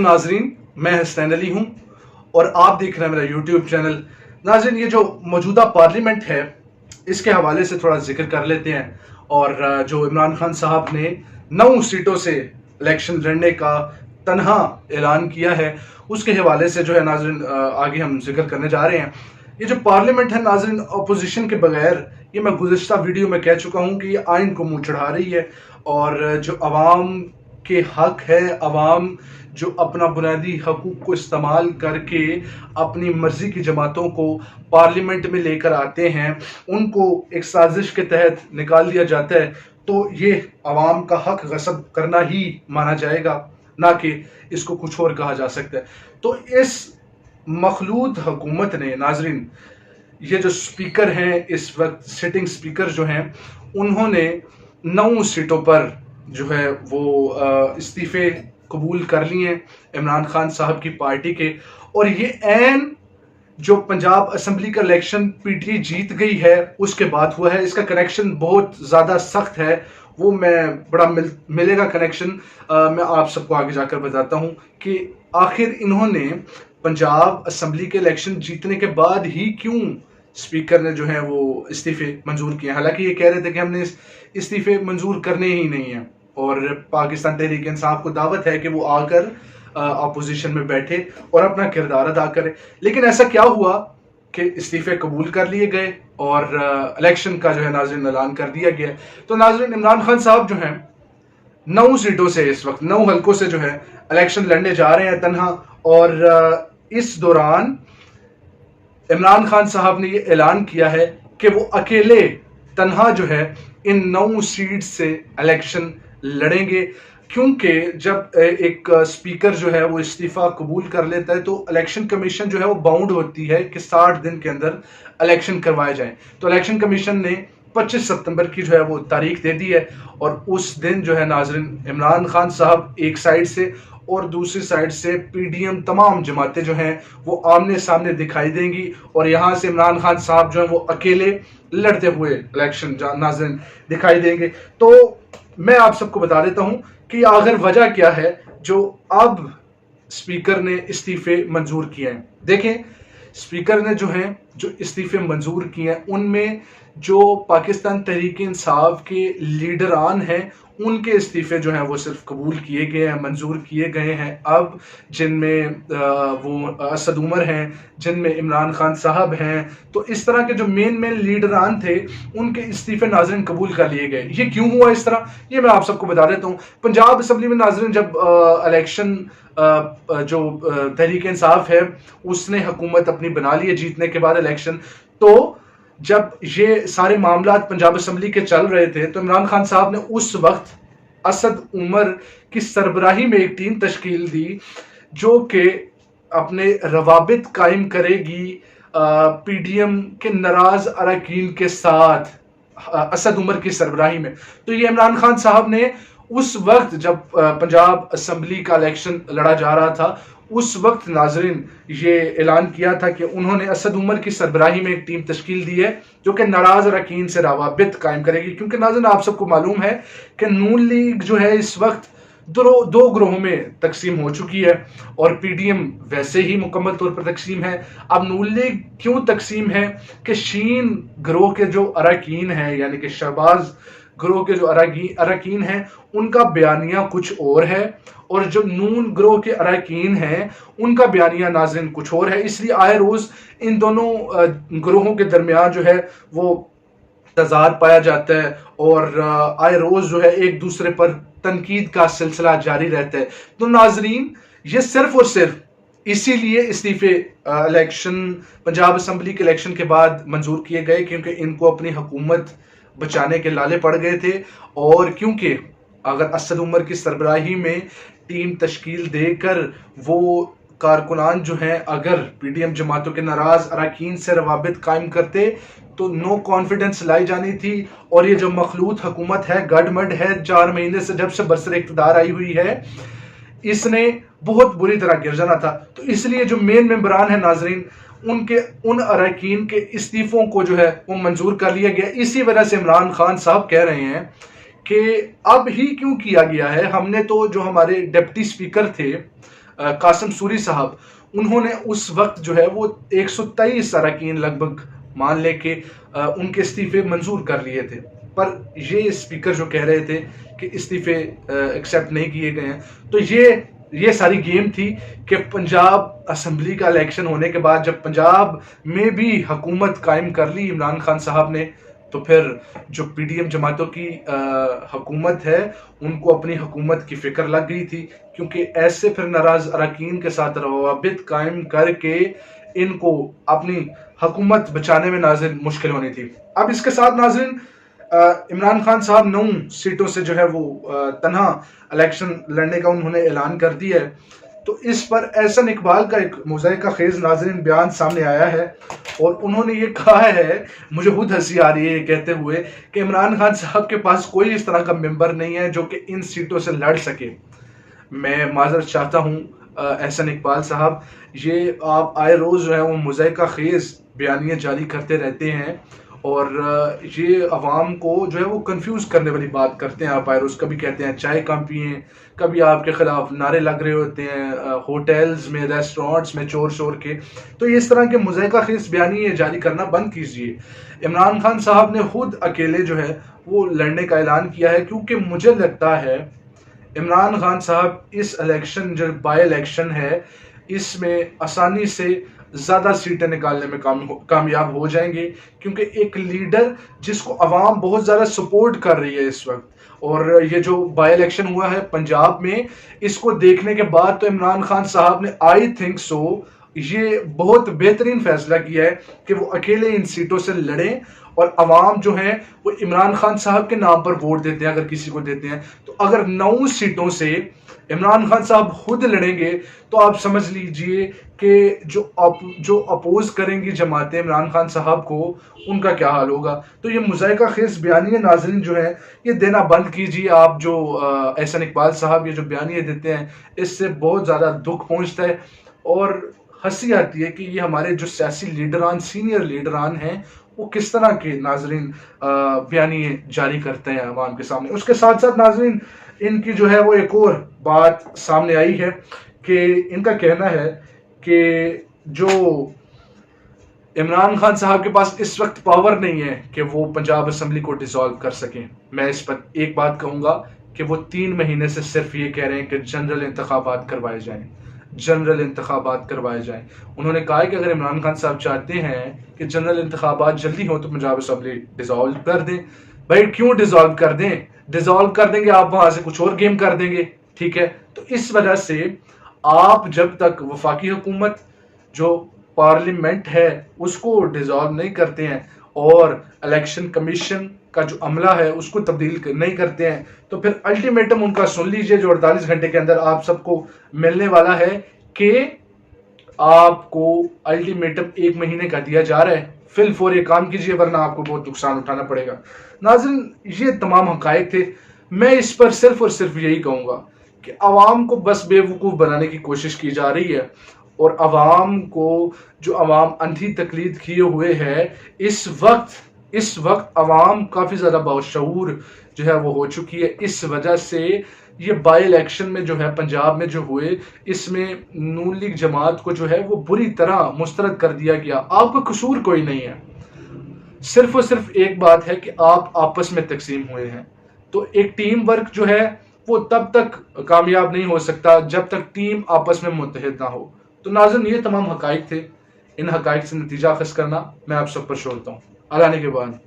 नाजरीन, मैं हसनैन अली हूं और आप देख रहे हैं मेरा यूट्यूब चैनल। नाजरीन, ये जो मौजूदा पार्लियामेंट है इसके हवाले से थोड़ा जिक्र कर लेते हैं। और जो इमरान खान साहब ने 9 सीटों से इलेक्शन लड़ने का तनहा ऐलान किया है उसके हवाले से जो है नाजरीन आगे हम जिक्र करने जा रहे हैं। ये जो पार्लियामेंट है नाजरीन, अपोजिशन के बगैर, ये मैं गुज़िश्ता वीडियो में कह चुका हूँ कि ये आइन को मुँह चढ़ा रही है। और जो अवाम के हक है, अवाम जो अपना बुनियादी हकूक़ को इस्तेमाल करके अपनी मर्ज़ी की जमातों को पार्लियामेंट में लेकर आते हैं, उनको एक साजिश के तहत निकाल दिया जाता है, तो ये अवाम का हक गस्ब करना ही माना जाएगा, ना कि इसको कुछ और कहा जा सकता है। तो इस मखलूत हुकूमत ने नाजरीन, ये जो स्पीकर हैं इस वक्त, सिटिंग स्पीकर जो हैं, उन्होंने 9 सीटों पर जो है वो इस्तीफ़े कबूल कर लिए इमरान खान साहब की पार्टी के। और ये ऐन जो पंजाब असम्बली का इलेक्शन पीटीआई जीत गई है उसके बाद हुआ है। इसका कनेक्शन बहुत ज़्यादा सख्त है, वो मैं बड़ा मिलेगा कनेक्शन, मैं आप सबको आगे जाकर बताता हूँ कि आखिर इन्होंने पंजाब असम्बली के इलेक्शन जीतने के बाद ही क्यों स्पीकर ने जो है वो इस्तीफ़े मंजूर किए। हालांकि ये कह रहे थे कि हमने इस्तीफ़े मंजूर करने ही नहीं हैं, और पाकिस्तान तहरीक इंसाफ को दावत है कि वो आकर अपोजिशन में बैठे और अपना किरदार अदा करे। लेकिन ऐसा क्या हुआ कि इस्तीफ़े कबूल कर लिए गए और इलेक्शन का जो है नाज़रीन ऐलान कर दिया गया। तो नाज़रीन, इमरान खान साहब जो हैं 9 सीटों से, इस वक्त 9 हल्कों से जो है इलेक्शन लड़ने जा रहे हैं तन्हा। और इस दौरान इमरान खान साहब ने ये ऐलान किया है कि वो अकेले तन्हा जो है इन 9 सीट से इलेक्शन लड़ेंगे, क्योंकि जब एक स्पीकर जो है वो इस्तीफ़ा कबूल कर लेता है तो इलेक्शन कमीशन जो है वो बाउंड होती है कि 60 दिन के अंदर इलेक्शन करवाए जाएं। तो इलेक्शन कमीशन ने 25 सितंबर की जो है वो तारीख दे दी है, और उस दिन जो है नाजरीन इमरान खान साहब एक साइड से और दूसरी साइड से पीडीएम तमाम जमातें जो हैं वो आमने सामने दिखाई देंगी, और यहाँ से इमरान खान साहब जो है वो अकेले लड़ते हुए इलेक्शन नाज़रीन दिखाई देंगे। तो मैं आप सबको बता देता हूँ कि आखिर वजह क्या है जो अब स्पीकर ने इस्तीफ़े मंजूर किए हैं। देखें, स्पीकर ने जो इस्तीफ़े मंजूर किए हैं उनमें जो पाकिस्तान तहरीक इंसाफ के लीडरान हैं उनके इस्तीफ़े जो हैं वो सिर्फ कबूल किए गए हैं, मंजूर किए गए हैं अब, जिनमें वो असद उमर हैं, जिनमें इमरान खान साहब हैं। तो इस तरह के जो मेन लीडरान थे उनके इस्तीफ़े नाज़रीन कबूल कर लिए गए। ये क्यों हुआ इस तरह, ये मैं आप सबको बता देता हूँ। पंजाब असम्बली में नाज़रीन जब इलेक्शन जो तहरीक इंसाफ है उसने हुकूमत अपनी बना ली है जीतने के बाद इलेक्शन, तो जब ये सारे मामलात पंजाब असम्बली के चल रहे थे तो इमरान खान साहब ने उस वक्त असद उमर की सरबराही में एक टीम तश्कील दी जो कि अपने रवाबित कायम करेगी पीडीएम के नाराज अरकान के साथ, असद उमर की सरबराही में। तो ये इमरान खान साहब ने उस वक्त जब पंजाब असम्बली का इलेक्शन लड़ा जा रहा था उस वक्त नाजरीन ये ऐलान किया था कि उन्होंने असद उमर की सरबराही में एक टीम तश्कील दी है जो कि नाराज अरकान से रवाबित कायम करेगी। क्योंकि नाजरीन आप सबको मालूम है कि नून लीग जो है इस वक्त दो ग्रोहों में तकसीम हो चुकी है, और पीडीएम वैसे ही मुकम्मल तौर पर तकसीम है। अब नून लीग क्यों तकसीम है कि शीन ग्रोह के जो अरकान हैं, यानी कि शहबाज ग्रोह के जो अरकान हैं उनका बयानिया कुछ और है, और जो नून ग्रोह के अरकान हैं उनका बयानिया नाज़रीन कुछ और है। इसलिए आए रोज़ इन दोनों ग्रोहों के दरमियान जो है वो तज़ाद पाया जाता है, और आए रोज़ जो है एक दूसरे पर तनकीद का सिलसिला जारी रहता है। तो नाज़रीन ये सिर्फ और सिर्फ इसीलिए इस्तीफ़े इलेक्शन पंजाब असम्बली के इलेक्शन के बाद मंजूर किए गए क्योंकि इनको अपनी हुकूमत बचाने के लाले पड़ गए थे, और क्योंकि अगर असद उमर की सरबराही में टीम तश्कील देकर वो कारकुनान जो हैं अगर पीडीएम जमातों के नाराज अरकान से रवाबित कायम करते तो नो कॉन्फिडेंस लाई जानी थी, और ये जो मखलूत हुकूमत है, गडमड है, 4 महीने से जब से बरसर इक़्तिदार आई हुई है, इसने बहुत बुरी तरह गिर जाना था। तो इसलिए जो मेन मेंबरान है नाजरीन उनके उन अरकान के इस्तीफ़ों को जो है वो मंजूर कर लिया गया। इसी वजह से इमरान खान साहब कह रहे हैं कि अब ही क्यों किया गया है, हमने तो जो हमारे डिप्टी स्पीकर थे कासिम सूरी साहब, उन्होंने उस वक्त जो है वो 123 अरकान लगभग मान ले के उनके इस्तीफे मंजूर कर लिए थे, पर ये स्पीकर जो कह रहे थे कि इस्तीफे एक्सेप्ट नहीं किए गए हैं। तो ये सारी गेम थी कि पंजाब असम्बली का इलेक्शन होने के बाद जब पंजाब में भी हुकूमत कायम कर ली इमरान खान साहब ने, तो फिर जो पीडीएम जमातों की हुकूमत है उनको अपनी हुकूमत की फिक्र लग गई थी, क्योंकि ऐसे फिर नाराज अरकान के साथ रवाबित कायम करके इनको अपनी हुकूमत बचाने में नाज़रीन मुश्किल होनी थी। अब इसके साथ नाज़रीन इमरान खान साहब 9 सीटों से जो है वो तन्हा इलेक्शन लड़ने का उन्होंने ऐलान कर दिया है। तो इस पर एहसन इकबाल का एक मुज़ाहिका खेज नाज़रीन बयान सामने आया है और उन्होंने ये कहा है, मुझे खुद हंसी आ रही है ये कहते हुए, कि इमरान खान साहब के पास कोई इस तरह का मेंबर नहीं है जो कि इन सीटों से लड़ सके। मैं माजरत चाहता हूँ एहसन इकबाल साहब, ये आप आए रोज़ जो है वो मुज़ाहिका खेज बयानियाँ जारी करते रहते हैं और ये अवाम को जो है वो कंफ्यूज करने वाली बात करते हैं। आप आए रोज़ कभी कहते हैं चाय कम पिएं, कभी आपके खिलाफ नारे लग रहे होते हैं होटल्स में, रेस्टोरेंट्स में चोर शोर के। तो ये इस तरह के मुज़ाहिका खेज बयानियाँ जारी करना बंद कीजिए। इमरान खान साहब ने खुद अकेले जो है वो लड़ने का ऐलान किया है, क्योंकि मुझे लगता है इमरान खान साहब इस इलेक्शन जो बाई इलेक्शन है इसमें आसानी से ज़्यादा सीटें निकालने में कामयाब हो जाएंगे, क्योंकि एक लीडर जिसको अवाम बहुत ज़्यादा सपोर्ट कर रही है इस वक्त, और ये जो बाई इलेक्शन हुआ है पंजाब में, इसको देखने के बाद तो इमरान खान साहब ने आई थिंक सो ये बहुत बेहतरीन फैसला किया है कि वो अकेले इन सीटों से लड़ें और अवाम जो है वो इमरान खान साहब के नाम पर वोट देते हैं अगर किसी को देते हैं। तो अगर 9 सीटों से इमरान खान साहब खुद लड़ेंगे तो आप समझ लीजिए कि जो अपोज करेंगी जमातें इमरान खान साहब को, उनका क्या हाल होगा। तो ये मुज़ाहिका खेज बयानियाँ नाज़रीन जो है ये देना बंद कीजिए। आप जो एहसन इकबाल साहब ये जो बयानियाँ देते हैं इससे बहुत ज़्यादा दुख पहुँचता है और हंसी आती है कि ये हमारे जो सियासी लीडरान, सीनियर लीडरान हैं, वो किस तरह के नाज़रीन बयानियाँ जारी करते हैं अवाम के सामने। उसके साथ साथ नाज़रीन इनकी जो है वो एक और बात सामने आई है कि इनका कहना है कि जो इमरान खान साहब के पास इस वक्त पावर नहीं है कि वो पंजाब असम्बली को डिसॉल्व कर सकें। मैं इस पर एक बात कहूँगा कि वो 3 महीने से सिर्फ ये कह रहे हैं कि जनरल इंतखाबात करवाए जाएं, जनरल इंतखाबात करवाए जाएं। उन्होंने कहा है कि अगर इमरान खान साहब चाहते हैं कि जनरल इंतखाबात जल्दी हो तो पंजाब असम्बली डिसॉल्व कर दें। भाई क्यों डिसॉल्व कर दें? डिसॉल्व कर देंगे आप वहां से कुछ और गेम कर देंगे, ठीक है। तो इस वजह से आप जब तक वफाकी हुकूमत जो पार्लियामेंट है उसको डिसॉल्व नहीं करते हैं और इलेक्शन कमीशन का जो अमला है उसको तब्दील नहीं करते हैं, तो फिर अल्टीमेटम उनका सुन लीजिए जो 48 घंटे के अंदर आप सबको मिलने वाला है कि आपको अल्टीमेटम 1 महीने का दिया जा रहा है, फिल फौर ये काम कीजिए वरना आपको बहुत नुकसान उठाना पड़ेगा। नाज़रीन ये तमाम हकायक थे। मैं इस पर सिर्फ और सिर्फ यही कहूँगा कि आवाम को बस बेवकूफ़ बनाने की कोशिश की जा रही है और आवाम को जो आवाम अंधी तकलीद किए हुए है, इस वक्त आवाम काफ़ी ज़्यादा बाशऊर जो है वो हो चुकी है। इस वजह से ये बाई इलेक्शन में जो है पंजाब में जो हुए, इसमें नून लीग जमात को जो है वो बुरी तरह मुस्तरद कर दिया गया। आपका कसूर कोई नहीं है, सिर्फ और सिर्फ एक बात है कि आप आपस में तकसीम हुए हैं। तो एक टीम वर्क जो है वो तब तक कामयाब नहीं हो सकता जब तक टीम आपस में मुत्तहिद ना हो। तो नाज़रीन ये तमाम हकाइक थे, इन हकाइक से नतीजा अखज़ करना मैं आप सब पर छोड़ता हूँ। अल्लाह ने के बाद।